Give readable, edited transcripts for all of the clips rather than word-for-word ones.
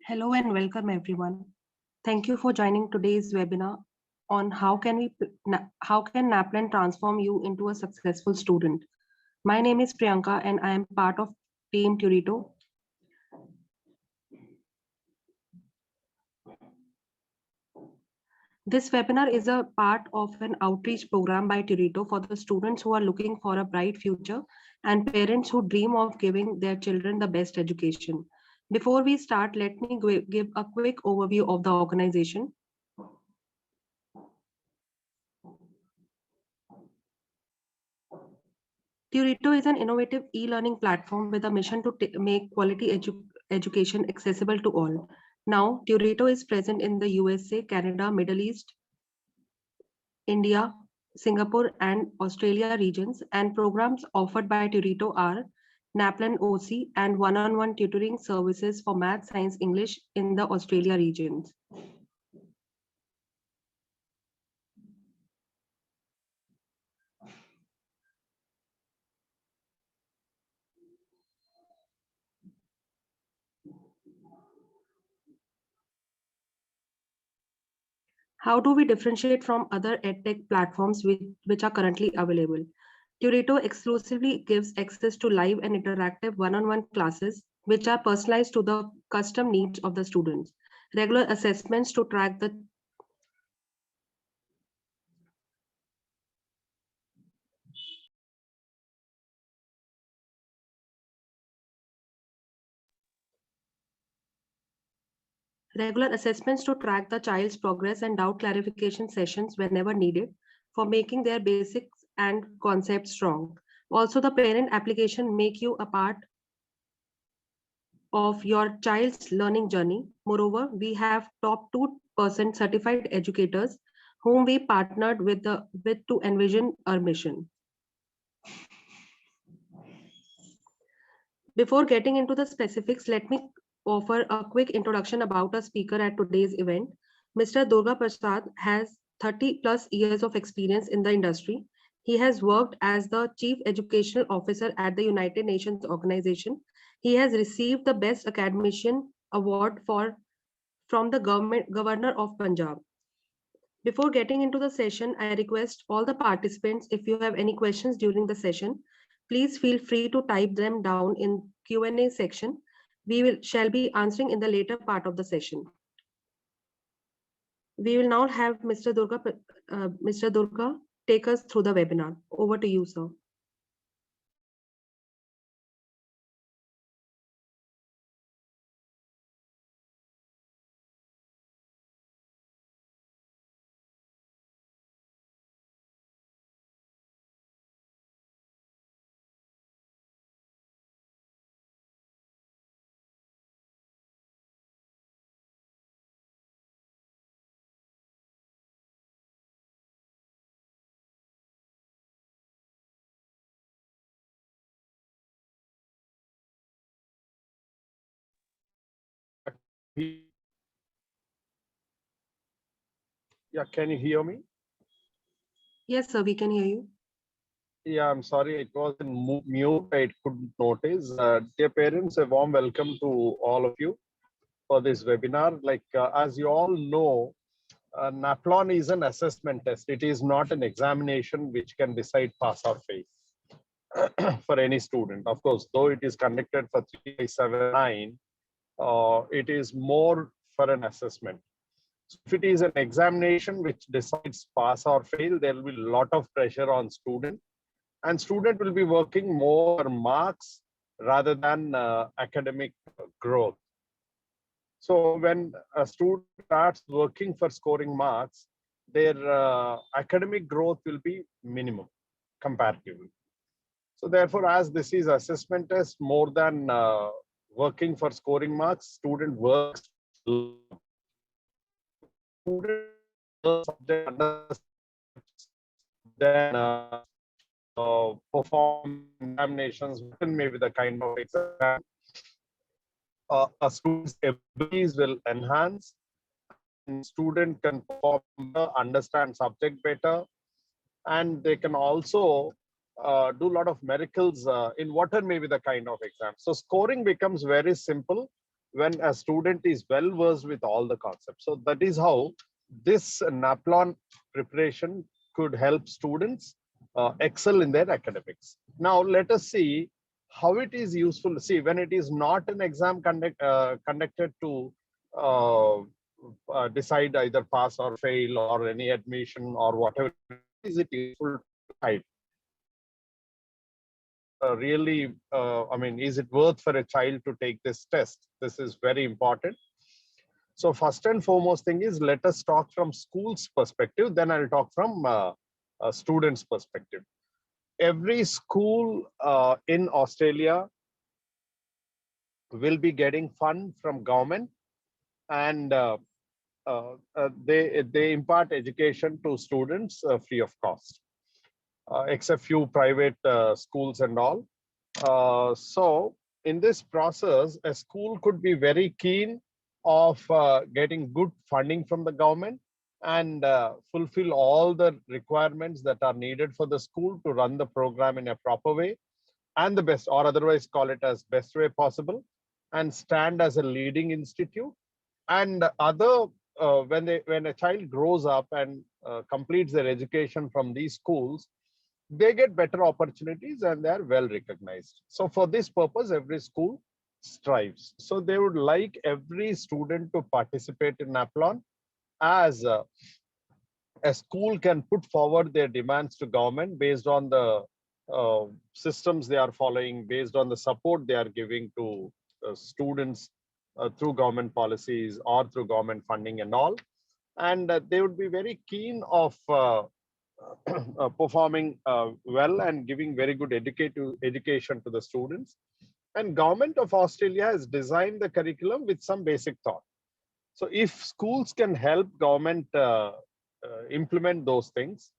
Hello and welcome everyone. Thank you for joining today's webinar on how can NAPLAN transform you into a successful student. My name is Priyanka and I am part of Team Turito. This webinar is a part of an outreach program by Turito for the students who are looking for a bright future and parents who dream of giving their children the best education. Before we start, let me give a quick overview of the organization. Turito is an innovative e-learning platform with a mission to make quality education accessible to all. Now, Turito is present in the USA, Canada, Middle East, India, Singapore, and Australia regions, and programs offered by Turito are NAPLAN OC and one-on-one tutoring services for Math, Science, English in the Australia regions. How do we differentiate from other edtech platforms which are currently available? Turito exclusively gives access to live and interactive one-on-one classes, which are personalized to the custom needs of the students. Regular assessments to track the child's progress and doubt clarification sessions whenever needed for making their basics and concepts strong. Also, the parent application make you a part of your child's learning journey. Moreover, we have top 2% certified educators whom we partnered with to envision our mission. Before getting into the specifics, let me offer a quick introduction about a speaker at today's event. Mr. Durga Prasad has 30 plus years of experience in the industry. He has worked as the Chief Educational Officer at the United Nations organization. He has received the Best Academician Award from the Governor of Punjab. Before getting into the session, I request all the participants, if you have any questions during the session, please feel free to type them down in Q&A section. Shall be answering in the later part of the session. We will now have Mr. Durga take us through the webinar. Over to you, sir. Yeah, can you hear me? Yes, sir, we can hear you. Yeah, I'm sorry, it was in mute. I couldn't notice. Dear parents, a warm welcome to all of you for this webinar. As you all know, NAPLAN is an assessment test. It is not an examination which can decide pass or fail for any student. Of course, though it is conducted for 3, 7, 9, it is more for an assessment. So if it is an examination which decides pass or fail, there will be a lot of pressure on student, and student will be working more marks rather than academic growth. So when a student starts working for scoring marks, their academic growth will be minimum comparatively. So therefore, as this is assessment test more than working for scoring marks, student works then perform examinations, maybe the kind of exam a student's abilities will enhance, and student can perform better, understand subject better, and they can also do a lot of miracles in whatever may be the kind of exam. So scoring becomes very simple when a student is well versed with all the concepts. So that is how this NAPLAN preparation could help students excel in their academics. Now let us see how it is useful. See, when it is not an exam conducted to decide either pass or fail or any admission or whatever, is it useful to the child? Really, I mean, is it worth for a child to take this test? This is very important. So first and foremost thing is, let us talk from school's perspective, then I'll talk from a student's perspective. Every school in Australia will be getting fund from government, and they impart education to students free of cost, except few private schools and all. So in this process, a school could be very keen of getting good funding from the government and fulfill all the requirements that are needed for the school to run the program in a proper way and the best, or otherwise call it as best way possible, and stand as a leading institute. And other when a child grows up and completes their education from these schools, they get better opportunities and they are well recognized. So for this purpose, every school strives. So they would like every student to participate in NAPLAN, as a school can put forward their demands to government based on the systems they are following, based on the support they are giving to students through government policies or through government funding and all. And they would be very keen of performing well and giving very good education to the students. And government of Australia has designed the curriculum with some basic thought. So if schools can help government implement those things,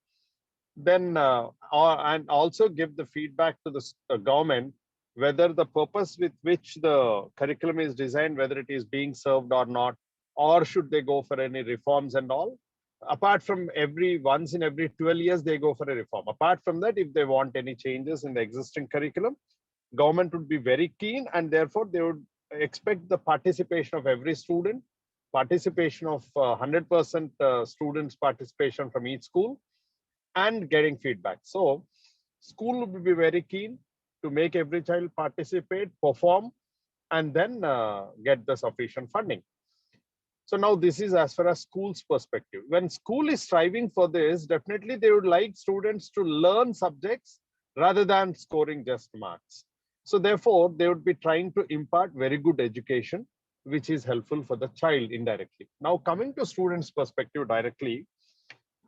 then and also give the feedback to the government whether the purpose with which the curriculum is designed, whether it is being served or not, or should they go for any reforms and all. Apart from once in every 12 years, they go for a reform. Apart from that, if they want any changes in the existing curriculum, government would be very keen, and therefore they would expect the participation of every student, participation of 100% students participation from each school, and getting feedback. So school would be very keen to make every child participate, perform, and then get the sufficient funding. So now this is as far as school's perspective. When school is striving for this, definitely they would like students to learn subjects rather than scoring just marks. So therefore, they would be trying to impart very good education, which is helpful for the child indirectly. Now coming to students' perspective directly,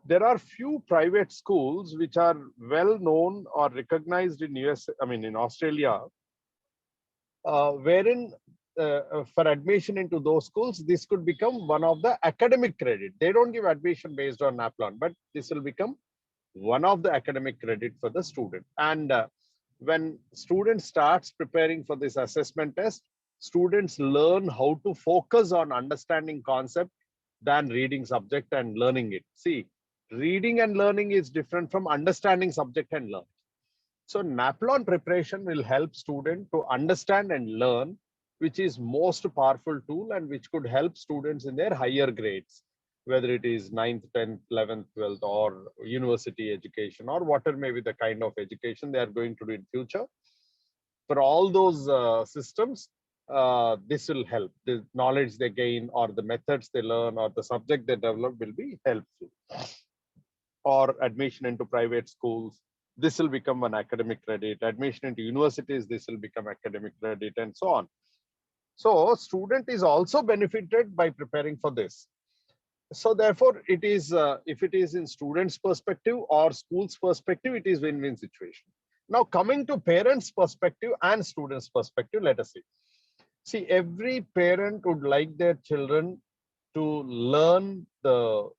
there are few private schools which are well known or recognized in in Australia, wherein for admission into those schools, this could become one of the academic credit. They don't give admission based on NAPLAN, but this will become one of the academic credit for the student. And when student starts preparing for this assessment test, students learn how to focus on understanding concept than reading subject and learning it. See, reading and learning is different from understanding subject and learn. So NAPLAN preparation will help student to understand and learn, which is most powerful tool and which could help students in their higher grades, whether it is 9th, 10th, 11th, 12th, or university education, or whatever may be the kind of education they are going to do in future. For all those systems, this will help. The knowledge they gain or the methods they learn or the subject they develop will be helpful. Or admission into private schools, this will become an academic credit. Admission into universities, this will become academic credit, and so on. So student is also benefited by preparing for this. So therefore, it is if it is in students' perspective or school's perspective, it is win-win situation. Now coming to parents' perspective and students' perspective, let us see. See, every parent would like their children to learn the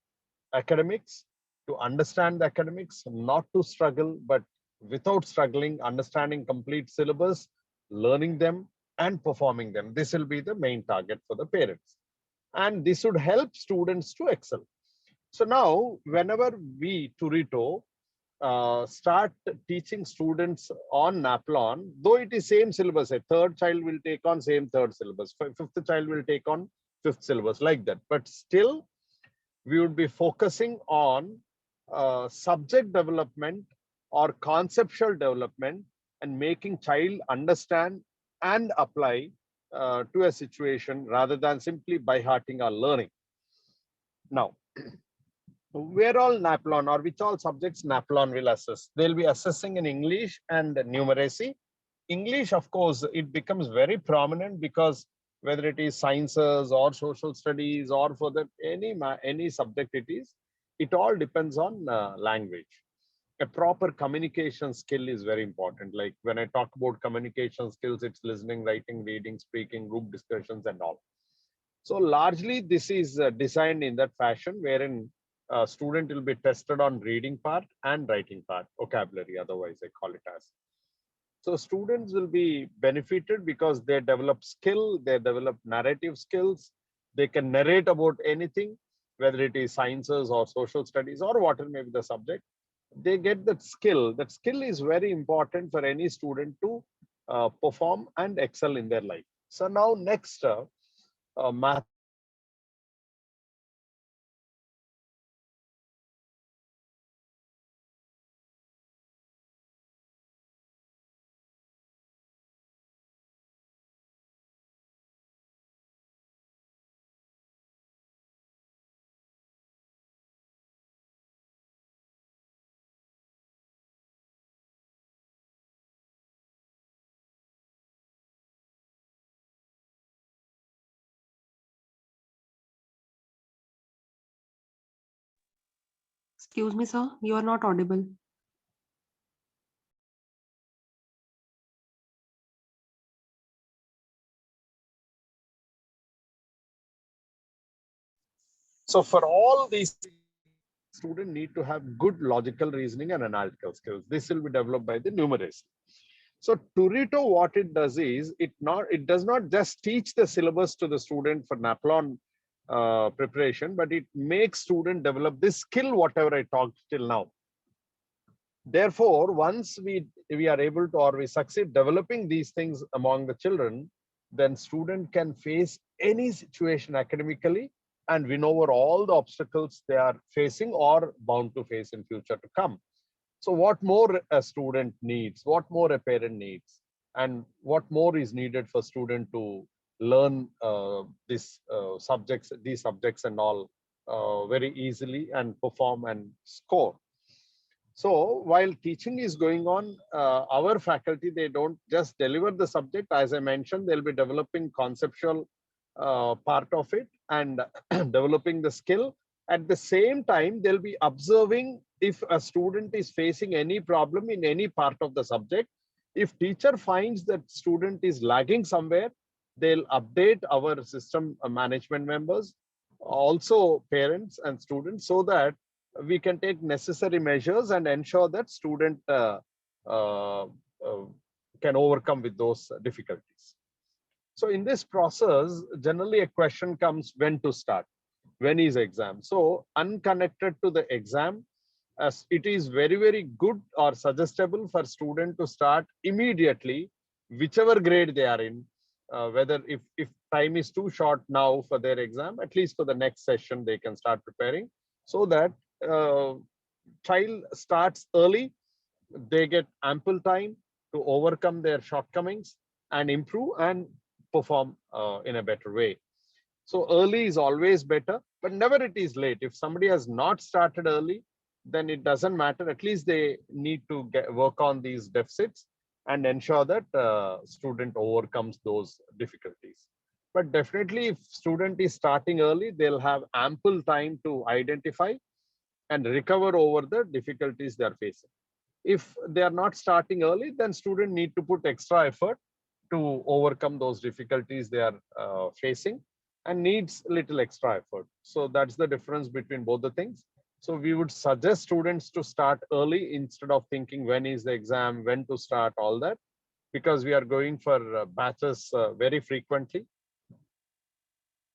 academics, to understand the academics, not to struggle, but without struggling, understanding complete syllabus, learning them and performing them. This will be the main target for the parents. And this would help students to excel. So now, whenever we, Turito, start teaching students on NAPLAN, though it is same syllabus. A third child will take on same third syllabus. Fifth child will take on fifth syllabus, like that. But still, we would be focusing on subject development or conceptual development and making child understand and apply to a situation rather than simply by hearting or learning. Now, where all NAPLAN or which all subjects NAPLAN will assess? They'll be assessing in English and numeracy. English, of course, it becomes very prominent because whether it is sciences or social studies or for the any subject it all depends on language. A proper communication skill is very important. Like when I talk about communication skills, it's listening, writing, reading, speaking, group discussions and all. So largely this is designed in that fashion wherein a student will be tested on reading part and writing part, vocabulary, otherwise I call it as. So students will be benefited because they develop skill, they develop narrative skills, they can narrate about anything, whether it is sciences or social studies or whatever may be the subject. They get that skill. That skill is very important for any student to perform and excel in their life. So now next, math. Excuse me, sir, you are not audible. So for all these, students need to have good logical reasoning and analytical skills. This will be developed by the numeracy. So Turito, what it does is it does not just teach the syllabus to the student for NAPLAN preparation, but it makes student develop this skill, whatever I talked till now. Therefore, once we are able to or we succeed developing these things among the children, then student can face any situation academically and win over all the obstacles they are facing or bound to face in future to come. So what more a student needs, what more a parent needs, and what more is needed for student to learn these subjects and all very easily and perform and score. So while teaching is going on, our faculty, they don't just deliver the subject. As I mentioned, they'll be developing conceptual part of it and developing the skill. At the same time, they'll be observing if a student is facing any problem in any part of the subject. If teacher finds that student is lagging somewhere, they'll update our system management members, also parents and students, so that we can take necessary measures and ensure that student uh, can overcome with those difficulties. So in this process, generally a question comes when to start, when is exam. So unconnected to the exam, as it is very, very good or suggestible for student to start immediately, whichever grade they are in, whether if time is too short now for their exam, at least for the next session, they can start preparing so that child starts early, they get ample time to overcome their shortcomings and improve and perform in a better way. So early is always better, but never it is late. If somebody has not started early, then it doesn't matter. At least they need to work on these deficits and ensure that student overcomes those difficulties. But definitely if student is starting early, they'll have ample time to identify and recover over the difficulties they are facing. If they are not starting early, then students need to put extra effort to overcome those difficulties they are facing and needs little extra effort. So that's the difference between both the things. So we would suggest students to start early instead of thinking when is the exam, when to start, all that, because we are going for batches very frequently,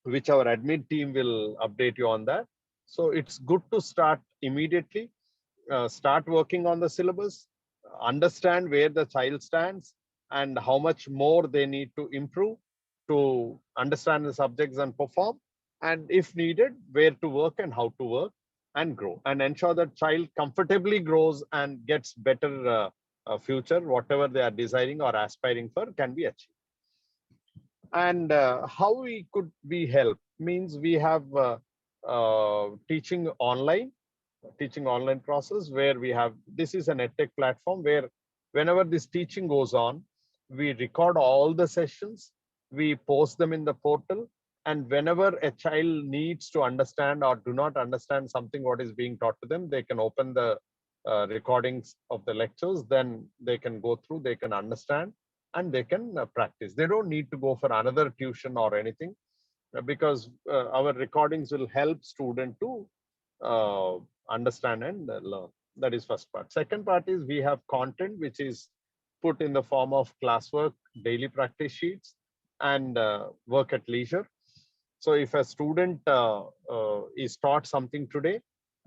which our admin team will update you on that. So it's good to start immediately. start working on the syllabus, understand where the child stands and how much more they need to improve to understand the subjects and perform, and if needed, where to work and how to work and grow, and ensure that child comfortably grows and gets better future, whatever they are desiring or aspiring for can be achieved. And how we could be help means we have teaching online process where we have, this is an edtech platform where whenever this teaching goes on, we record all the sessions, we post them in the portal, and whenever a child needs to understand or do not understand something what is being taught to them, they can open the recordings of the lectures, then they can go through, they can understand, and they can practice. They don't need to go for another tuition or anything, because our recordings will help student to understand and learn. That is first part. Second part is we have content which is put in the form of classwork, daily practice sheets, and work at leisure. So if a student is taught something today,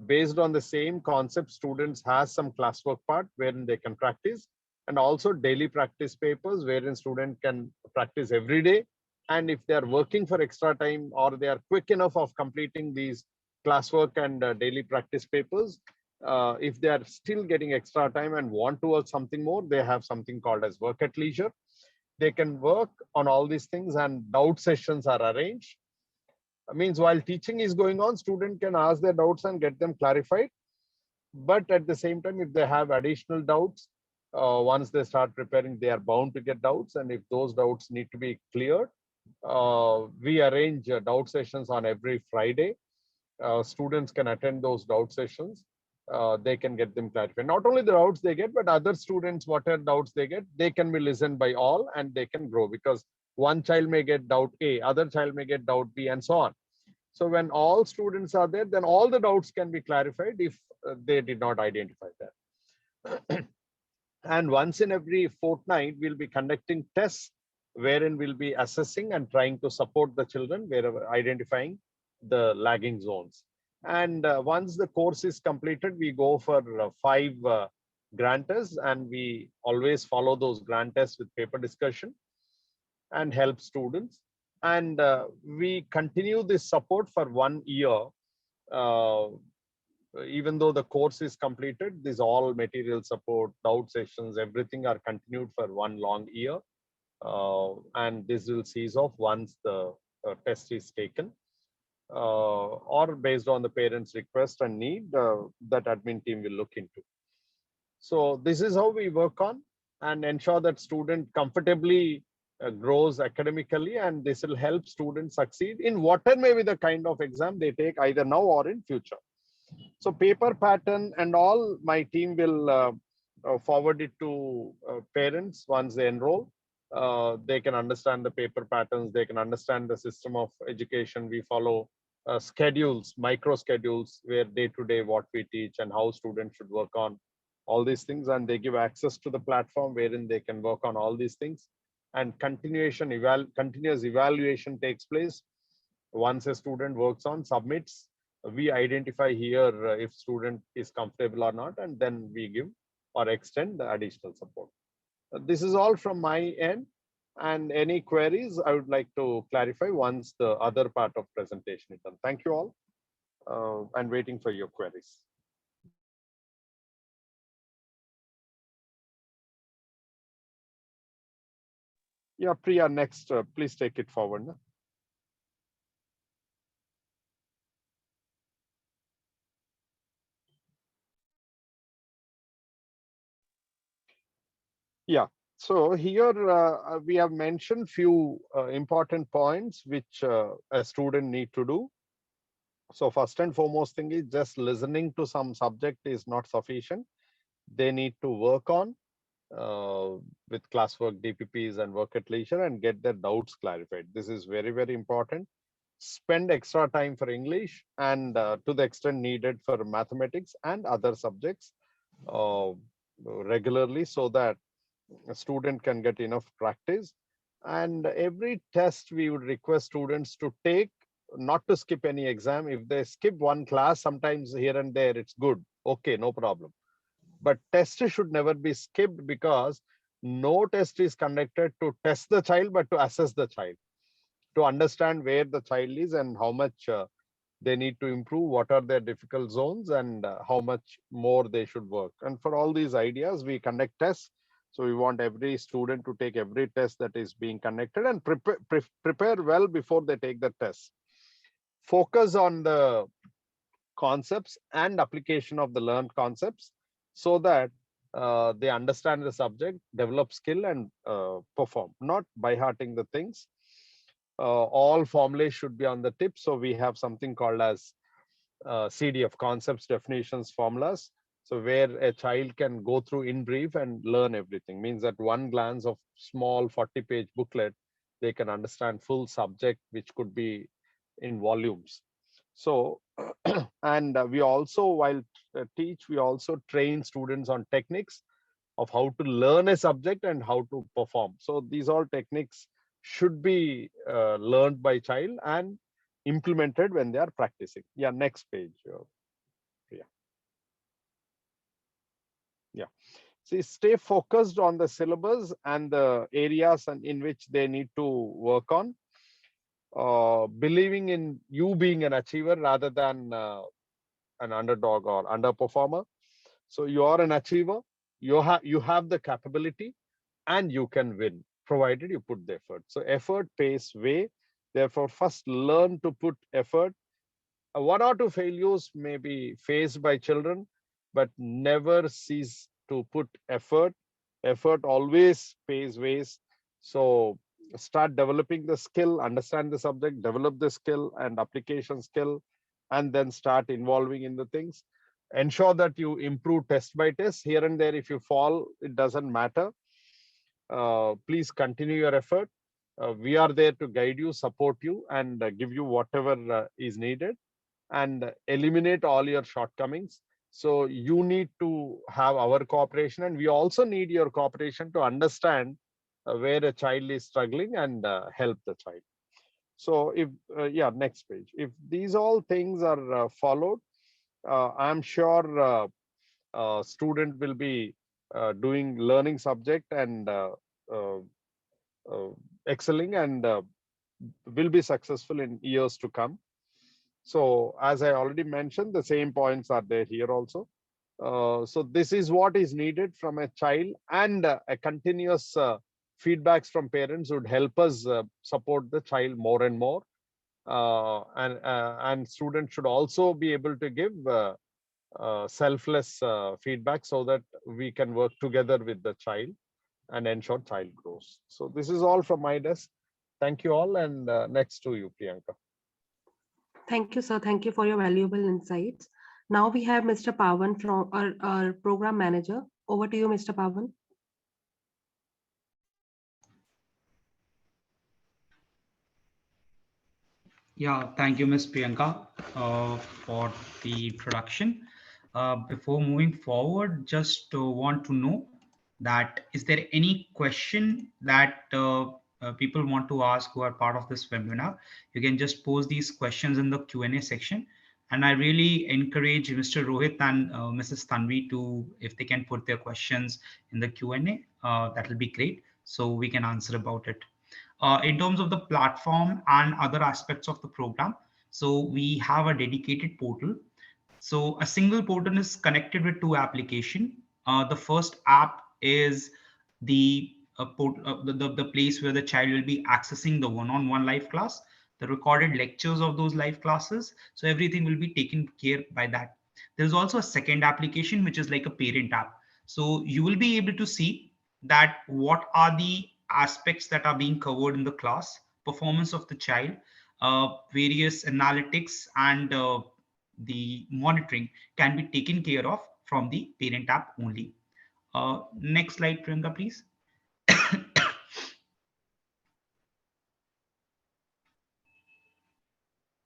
based on the same concept, students has some classwork part wherein they can practice, and also daily practice papers wherein student can practice every day. And if they are working for extra time or they are quick enough of completing these classwork and daily practice papers, if they are still getting extra time and want to work something more, they have something called as work at leisure. They can work on all these things, and doubt sessions are arranged. Means while teaching is going on, student can ask their doubts and get them clarified. But at the same time, if they have additional doubts, once they start preparing, they are bound to get doubts. And if those doubts need to be cleared, we arrange doubt sessions on every Friday. Students can attend those doubt sessions. They can get them clarified. Not only the doubts they get, but other students, whatever doubts they get, they can be listened by all and they can grow, because one child may get doubt A, other child may get doubt B, and so on. So when all students are there, then all the doubts can be clarified if they did not identify that. And once in every fortnight, we'll be conducting tests wherein we'll be assessing and trying to support the children wherever identifying the lagging zones. And once the course is completed, we go for 5 grant tests, and we always follow those grant tests with paper discussion and help students. And we continue this support for 1 year. Even though the course is completed, this all material support, doubt sessions, everything are continued for 1 long year. And this will cease off once the test is taken, or based on the parents' request and need, that admin team will look into. So this is how we work on and ensure that student comfortably grows academically, and this will help students succeed in whatever may be the kind of exam they take either now or in future. So paper pattern and all, my team will forward it to parents once they enroll. They can understand the paper patterns, they can understand the system of education. We follow schedules, micro schedules, where day to day what we teach and how students should work on all these things, and they give access to the platform wherein they can work on all these things. And continuous evaluation takes place. Once a student works on, submits, we identify here if student is comfortable or not, and then we give or extend the additional support. This is all from my end, and any queries I would like to clarify once the other part of presentation is done. Thank you all, and waiting for your queries. Yeah, Priya, next, please take it forward. No? Yeah, so here we have mentioned few important points which a student need to do. So first and foremost thing is just listening to some subject is not sufficient. They need to work on with classwork, DPPs, and work at leisure, and get their doubts clarified. This is very, very important. Spend extra time for English, and to the extent needed for mathematics and other subjects regularly, so that a student can get enough practice. And every test we would request students to take, not to skip any exam. If they skip one class, sometimes here and there, it's good. Okay, no problem. But test should never be skipped, because no test is conducted to test the child, but to assess the child, to understand where the child is and how much they need to improve, what are their difficult zones, and how much more they should work. And for all these ideas, we conduct tests. So we want every student to take every test that is being conducted and prepare well before they take the test. Focus on the concepts and application of the learned concepts, so that they understand the subject, develop skill, and perform, not by hearting the things. All formulas should be on the tip. So we have something called as CDF, concepts, definitions, formulas. So where a child can go through in brief and learn everything, means that one glance of small 40-page booklet, they can understand full subject, which could be in volumes. So, and we also, while teach, we also train students on techniques of how to learn a subject and how to perform. So these all techniques should be learned by child and implemented when they are practicing. Yeah, next page. Yeah, yeah. See, stay focused on the syllabus and the areas and in which they need to work on. Believing in you being an achiever rather than an underdog or underperformer. So you are an achiever. You have the capability, and you can win, provided you put the effort. So effort pays way. Therefore, first learn to put effort. One or two failures may be faced by children, but never cease to put effort. Effort always pays ways. So start developing the skill, understand the subject, develop the skill and application skill, and then start involving in the things. Ensure that you improve test by test. Here and there, if you fall, it doesn't matter. Please continue your effort. We are there to guide you, support you, and give you whatever is needed, and eliminate all your shortcomings. So you need to have our cooperation, and we also need your cooperation to understand where a child is struggling and help the child. So if, yeah, next page. If these all things are followed, I'm sure student will be doing learning subject and uh, uh, excelling, and will be successful in years to come. So as I already mentioned, the same points are there here also. So this is what is needed from a child, and a continuous feedbacks from parents would help us support the child more and more. And students should also be able to give selfless feedback, so that we can work together with the child and ensure child grows. So this is all from my desk. Thank you all, and next to you, Priyanka. Thank you, sir. Thank you for your valuable insights. Now we have Mr. Pawan from our program manager. Over to you, Mr. Pawan. Yeah, thank you, Ms. Priyanka, for the introduction. Before moving forward, just want to know that is there any question that people want to ask who are part of this webinar? You can just post these questions in the Q&A section. And I really encourage Mr. Rohit and Mrs. Tanvi to, if they can put their questions in the Q&A, that will be great. So we can answer about it. In terms of the platform and other aspects of the program, so we have a dedicated portal. So a single portal is connected with two applications. The first app is the place where the child will be accessing the one-on-one live class, the recorded lectures of those live classes. So everything will be taken care by that. There's also a second application, which is like a parent app. So you will be able to see that what are the aspects that are being covered in the class, performance of the child, various analytics, and the monitoring can be taken care of from the parent app only. Next slide, Priyanka, please.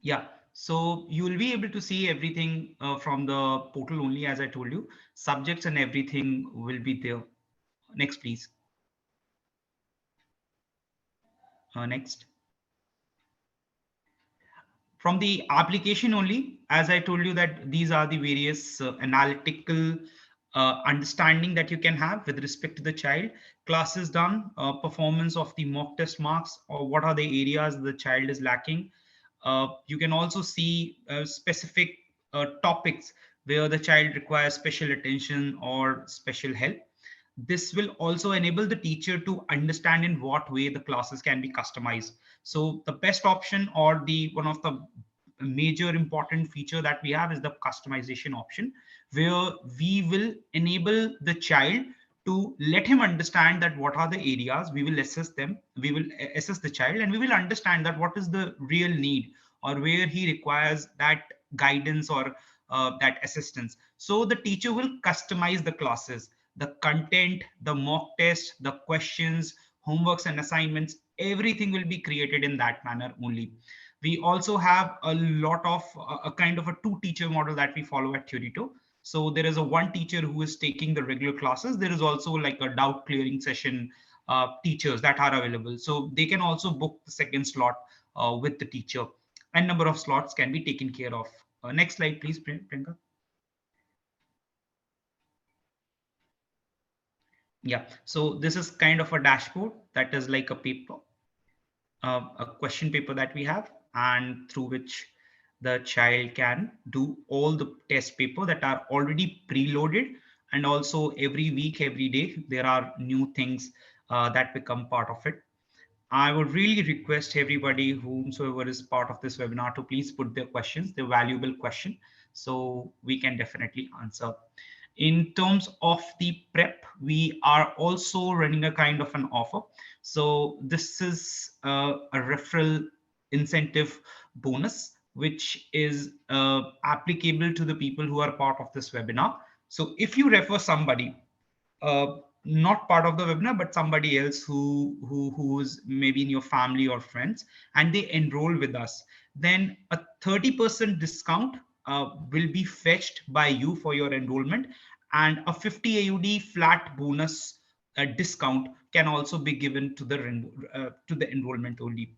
Yeah, so you will be able to see everything from the portal only, as I told you. Subjects and everything will be there. Next, please. Next. From the application only, as I told you that these are the various analytical understanding that you can have with respect to the child. Class is done, performance of the mock test marks, or what are the areas the child is lacking. You can also see specific topics where the child requires special attention or special help. This will also enable the teacher to understand in what way the classes can be customized. So the best option, or the one of the major important feature that we have, is the customization option, where we will enable the child to let him understand that what are the areas. We will assess them, we will assess the child, and we will understand that what is the real need, or where he requires that guidance, or that assistance. So the teacher will customize the classes, the content, the mock test, the questions, homeworks and assignments, everything will be created in that manner only. We also have a lot of a kind of a two teacher model that we follow at Turito. So there is a one teacher who is taking the regular classes. There is also like a doubt clearing session teachers that are available. So they can also book the second slot with the teacher, and number of slots can be taken care of. Next slide, please, Priyanka. Yeah, so this is kind of a dashboard that is like a paper, a question paper that we have, and through which the child can do all the test paper that are already preloaded. And also every week, every day, there are new things that become part of it. I would really request everybody, whomsoever is part of this webinar, to please put their questions, their valuable question, so we can definitely answer. In terms of the prep, we are also running a kind of an offer. So this is a referral incentive bonus, which is applicable to the people who are part of this webinar. So if you refer somebody, not part of the webinar, but somebody else who's maybe in your family or friends, and they enroll with us, then a 30% discount will be fetched by you for your enrollment, and a 50 AUD flat bonus discount can also be given to the enrollment only.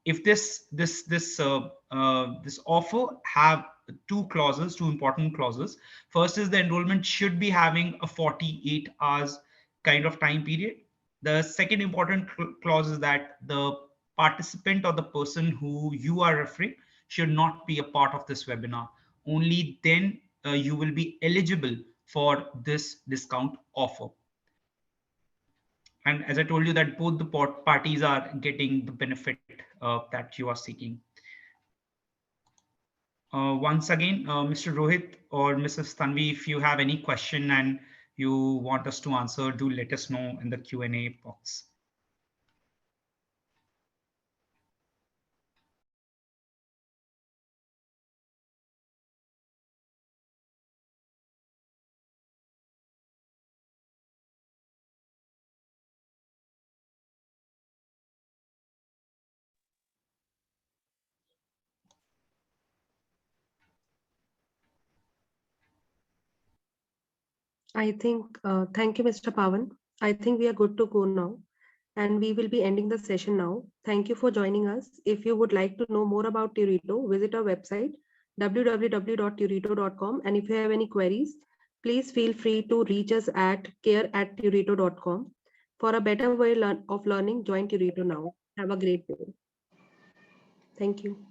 If this offer have two important clauses. First is the enrollment should be having a 48 hours kind of time period. The second important clause is that the participant or the person who you are referring should not be a part of this webinar. Only then you will be eligible for this discount offer. And as I told you, that both the parties are getting the benefit that you are seeking. Once again, Mr. Rohit or Mrs. Tanvi, if you have any question and you want us to answer, do let us know in the Q&A box. I think, thank you, Mr. Pawan. I think we are good to go now, and we will be ending the session now. Thank you for joining us. If you would like to know more about Turito, visit our website, www.turito.com. And if you have any queries, please feel free to reach us at care@turito.com. For a better way of learning, join Turito now. Have a great day. Thank you.